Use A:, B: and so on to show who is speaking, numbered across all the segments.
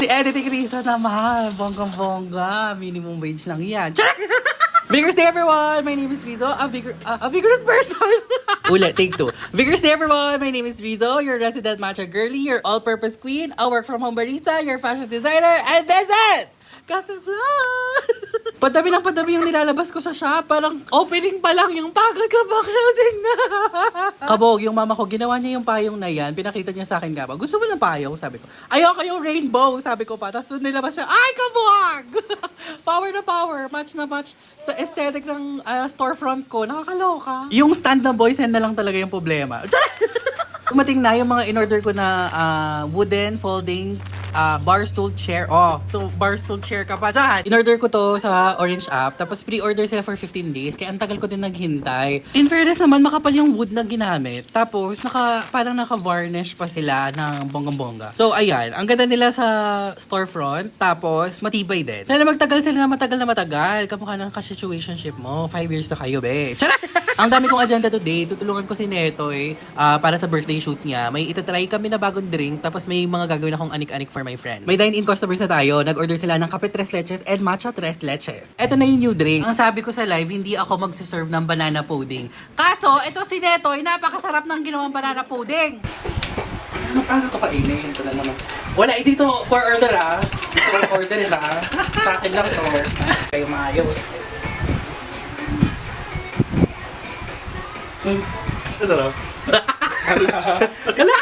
A: Editing Risa naman. Bonggang-bongga. Minimum wage lang yan. Vigorous day, everyone! My name is Rizzo, a vigorous person. Ulit, take two. Vigorous day, everyone! My name is Rizzo, your resident matcha girly, your all-purpose queen, a work-from-home barista, your fashion designer, and this is Padami ng padami yung nilalabas ko sa shop. Parang opening pa lang yung pagod ka pa closing na. Kabog, yung mama ko, ginawa niya yung payong na yan. Pinakita niya sa akin nga ba, gusto mo ng payong? Sabi ko, ayoko yung rainbow. Sabi ko pa. Tapos nilabas siya, ay kabog! Power na power. Match na match sa aesthetic ng storefront ko. Nakakaloka. Yung stand na boys, yan na lang talaga yung problema. Dumating na yung mga in-order ko na wooden folding bar stool chair. Oh, to bar stool chair ka pa dyan. In-order ko to sa Orange app. Tapos pre-order sila for 15 days. Kaya ang tagal ko din naghintay. In fairness naman, makapal yung wood na ginamit. Tapos, parang naka-varnish pa sila ng bonggang-bongga. So, ayan. Ang ganda nila sa storefront. Tapos, matibay din. Sana magtagal sila na matagal. Kamukha ng ka-situationship mo. 5 years na kayo, be. Charot! Ang dami kong agenda today. Tutulungan ko si Netoy para sa birthday shoot niya. May itatry kami na bagong drink. Tapos may mga gagawin akong anik-anik for my friends. May dine-in customers na tayo. Nag-order sila ng kape 3 leches and matcha 3 leches. Ito na yung new drink. Ang sabi ko sa live, hindi ako magsiserve ng banana pudding. Kaso, ito si Netoy, napakasarap ng ginawang banana pudding. Paano ito kainin? Ito na naman. Wala, dito for order For order Sa akin lang to. Kayo maayos.
B: Masarap.
A: Wala!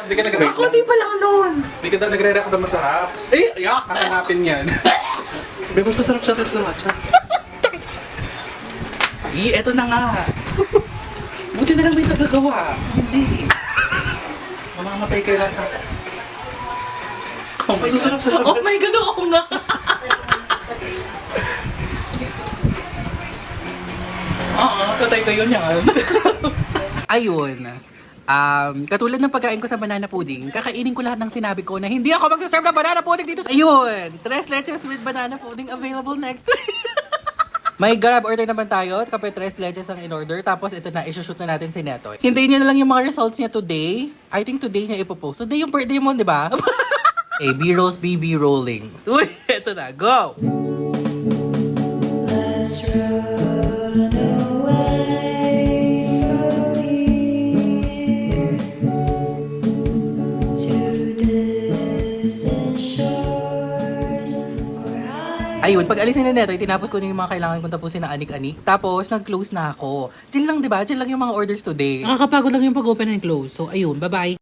B: Di ka nag-react.
A: Ako di pala noon.
B: Di ka daw nagre-react na masarap.
A: Eh, yak!
B: Hahanapin yan. May mas masarap sa test na matcha.
A: Eto na nga. Buti na lang may tagagawa. Hindi. Mamamatay kayo lang sa... Oh
B: Mas masarap sa
A: Oh my God, oo nga. Patay kayo niyan. Ayun. Katulad ng pagkain ko sa banana pudding, kakainin ko lahat ng sinabi ko na hindi ako magsaserve ng banana pudding dito. Ayun! 3 leches with banana pudding available next week. May grab order naman tayo. Kape 3 leches ang in-order. Tapos ito na, isushoot na natin si Netoy. Hintayin niyo na lang yung mga results niya today. I think today niya ipopost. Today yung birthday mo, di ba? Okay, B-rolls, BB rolling. So, ito na. Go!
C: Let's run away from here to distant shores where
A: Ayun, pag alisin na Netoy, tinapos ko na yung mga kailangan kong tapusin na anik-anik. Tapos, nag-close na ako. Chill lang, di ba? Chill lang yung mga orders today. Nakakapagod lang yung pag-open and close. So, ayun, bye-bye.